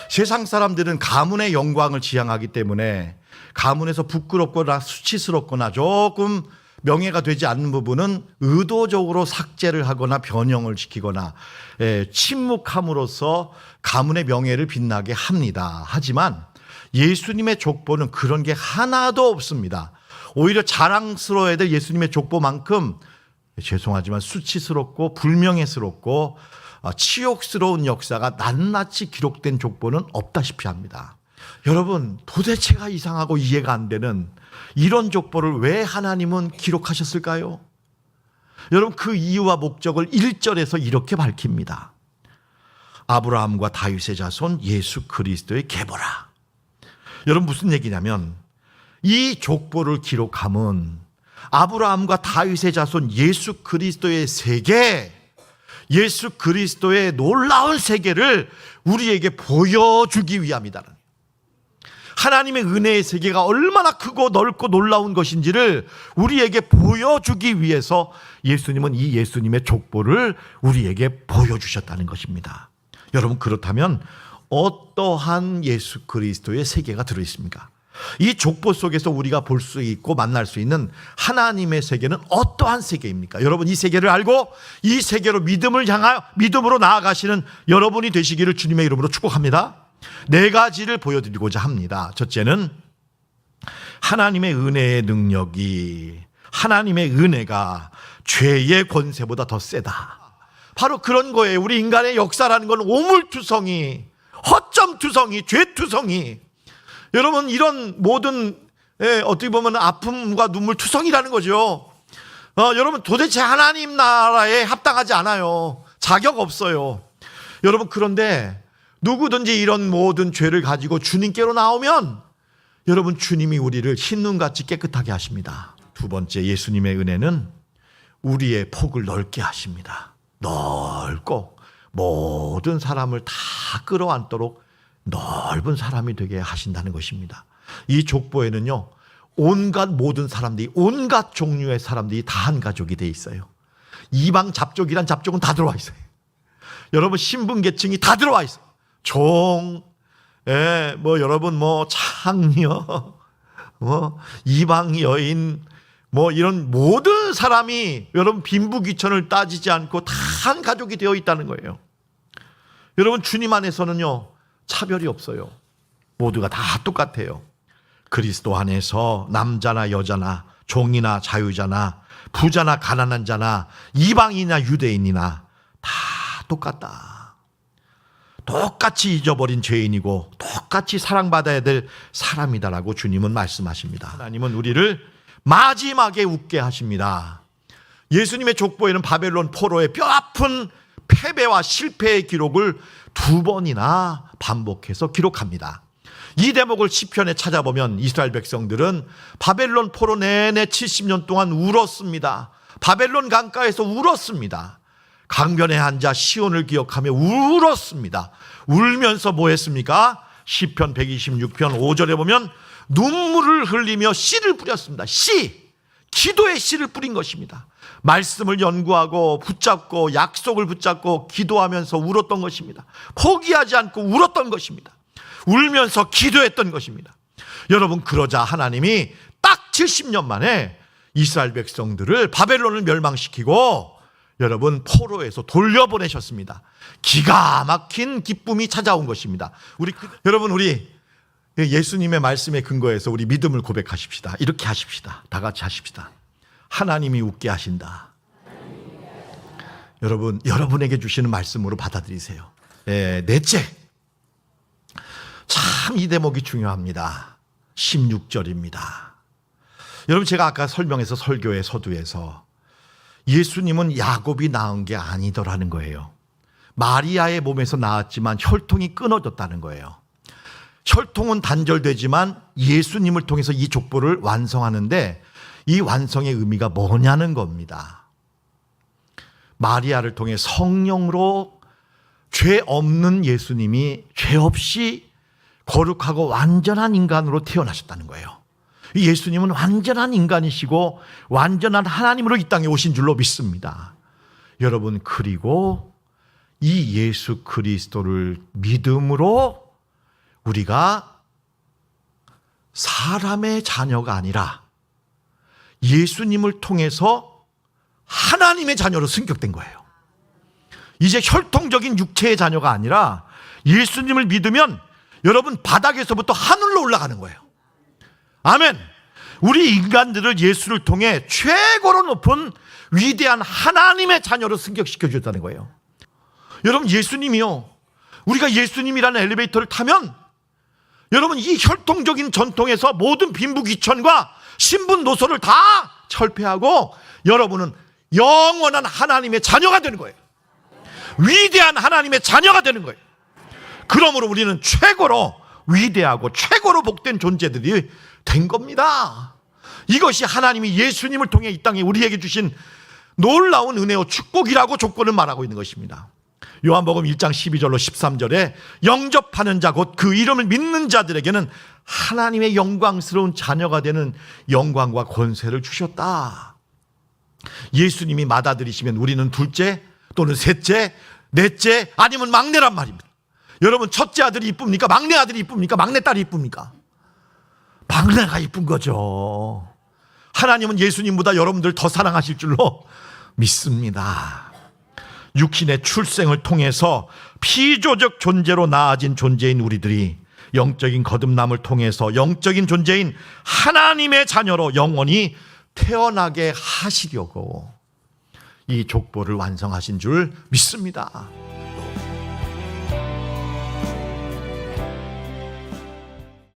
세상 사람들은 가문의 영광을 지향하기 때문에 가문에서 부끄럽거나 수치스럽거나 조금 명예가 되지 않는 부분은 의도적으로 삭제를 하거나 변형을 시키거나 침묵함으로써 가문의 명예를 빛나게 합니다. 하지만 예수님의 족보는 그런 게 하나도 없습니다. 오히려 자랑스러워야 될 예수님의 족보만큼 죄송하지만 수치스럽고 불명예스럽고 치욕스러운 역사가 낱낱이 기록된 족보는 없다시피 합니다. 여러분, 도대체가 이상하고 이해가 안 되는 이런 족보를 왜 하나님은 기록하셨을까요? 여러분, 그 이유와 목적을 1절에서 이렇게 밝힙니다. 아브라함과 다윗의 자손 예수 그리스도의 계보라. 여러분, 무슨 얘기냐면 이 족보를 기록함은 아브라함과 다윗의 자손 예수 그리스도의 세계, 예수 그리스도의 놀라운 세계를 우리에게 보여주기 위함이다는, 하나님의 은혜의 세계가 얼마나 크고 넓고 놀라운 것인지를 우리에게 보여주기 위해서 예수님은 이 예수님의 족보를 우리에게 보여주셨다는 것입니다. 여러분, 그렇다면 어떠한 예수 그리스도의 세계가 들어있습니까? 이 족보 속에서 우리가 볼 수 있고 만날 수 있는 하나님의 세계는 어떠한 세계입니까? 여러분, 이 세계를 알고 이 세계로 믿음으로 나아가시는 여러분이 되시기를 주님의 이름으로 축복합니다. 4가지를 보여드리고자 합니다. 첫째는 하나님의 은혜의 능력이, 하나님의 은혜가 죄의 권세보다 더 세다. 바로 그런 거예요. 우리 인간의 역사라는 건 오물투성이, 허점투성이, 죄투성이, 여러분, 이런 모든 어떻게 보면 아픔과 눈물투성이라는 거죠. 여러분, 도대체 하나님 나라에 합당하지 않아요. 자격 없어요. 여러분, 그런데 누구든지 이런 모든 죄를 가지고 주님께로 나오면 여러분, 주님이 우리를 흰눈같이 깨끗하게 하십니다. 두 번째, 예수님의 은혜는 우리의 폭을 넓게 하십니다. 넓고 모든 사람을 다 끌어안도록 넓은 사람이 되게 하신다는 것입니다. 이 족보에는요, 온갖 모든 사람들이, 온갖 종류의 사람들이 다 한 가족이 돼 있어요. 이방 잡족이란 잡족은 다 들어와 있어요. 여러분, 신분 계층이 다 들어와 있어요. 종, 여러분, 창녀, 이방 여인, 이런 모든 사람이 여러분 빈부귀천을 따지지 않고 다 한 가족이 되어 있다는 거예요. 여러분, 주님 안에서는요, 차별이 없어요. 모두가 다 똑같아요. 그리스도 안에서 남자나 여자나 종이나 자유자나 부자나 가난한 자나 이방인이나 유대인이나 다 똑같다. 똑같이 잊어버린 죄인이고 똑같이 사랑받아야 될 사람이다라고 주님은 말씀하십니다. 하나님은 우리를 마지막에 웃게 하십니다. 예수님의 족보에는 바벨론 포로의 뼈아픈 패배와 실패의 기록을 2번이나 반복해서 기록합니다. 이 대목을 시편에 찾아보면 이스라엘 백성들은 바벨론 포로 내내 70년 동안 울었습니다. 바벨론 강가에서 울었습니다. 강변에 앉아 시온을 기억하며 울었습니다. 울면서 뭐 했습니까? 시편 126편 5절에 보면 눈물을 흘리며 씨를 뿌렸습니다. 기도의 씨를 뿌린 것입니다. 말씀을 연구하고 붙잡고 약속을 붙잡고 기도하면서 울었던 것입니다. 포기하지 않고 울었던 것입니다. 울면서 기도했던 것입니다. 여러분, 그러자 하나님이 딱 70년 만에 이스라엘 백성들을 바벨론을 멸망시키고 여러분 포로에서 돌려보내셨습니다. 기가 막힌 기쁨이 찾아온 것입니다. 여러분, 우리 예수님의 말씀에 근거해서 우리 믿음을 고백하십시다. 이렇게 하십시다. 다 같이 하십시다. 하나님이 웃게 하신다. 여러분, 여러분에게 주시는 말씀으로 받아들이세요. 넷째, 참 이 대목이 중요합니다. 16절입니다. 여러분, 제가 아까 설명해서 설교의 서두에서 예수님은 야곱이 낳은 게 아니더라는 거예요. 마리아의 몸에서 나왔지만 혈통이 끊어졌다는 거예요. 혈통은 단절되지만 예수님을 통해서 이 족보를 완성하는데 이 완성의 의미가 뭐냐는 겁니다. 마리아를 통해 성령으로 죄 없는 예수님이 죄 없이 거룩하고 완전한 인간으로 태어나셨다는 거예요. 예수님은 완전한 인간이시고 완전한 하나님으로 이 땅에 오신 줄로 믿습니다. 여러분, 그리고 이 예수 그리스도를 믿음으로 우리가 사람의 자녀가 아니라 예수님을 통해서 하나님의 자녀로 승격된 거예요. 이제 혈통적인 육체의 자녀가 아니라 예수님을 믿으면 여러분 바닥에서부터 하늘로 올라가는 거예요. 아멘. 우리 인간들을 예수를 통해 최고로 높은 위대한 하나님의 자녀로 승격시켜 주셨다는 거예요. 여러분, 예수님이요, 우리가 예수님이라는 엘리베이터를 타면 여러분 이 혈통적인 전통에서 모든 빈부귀천과 신분 노소를 다 철폐하고 여러분은 영원한 하나님의 자녀가 되는 거예요. 위대한 하나님의 자녀가 되는 거예요. 그러므로 우리는 최고로 위대하고 최고로 복된 존재들이 된 겁니다. 이것이 하나님이 예수님을 통해 이 땅에 우리에게 주신 놀라운 은혜와 축복이라고 조건을 말하고 있는 것입니다. 요한복음 1장 12절로 13절에 영접하는 자 곧 그 이름을 믿는 자들에게는 하나님의 영광스러운 자녀가 되는 영광과 권세를 주셨다. 예수님이 맏아들이시면 우리는 둘째 또는 셋째, 넷째 아니면 막내란 말입니다. 여러분, 첫째 아들이 이쁩니까? 막내 아들이 이쁩니까? 막내 딸이 이쁩니까? 막내가 이쁜 거죠. 하나님은 예수님보다 여러분들 더 사랑하실 줄로 믿습니다. 육신의 출생을 통해서 피조적 존재로 나아진 존재인 우리들이 영적인 거듭남을 통해서 영적인 존재인 하나님의 자녀로 영원히 태어나게 하시려고 이 족보를 완성하신 줄 믿습니다.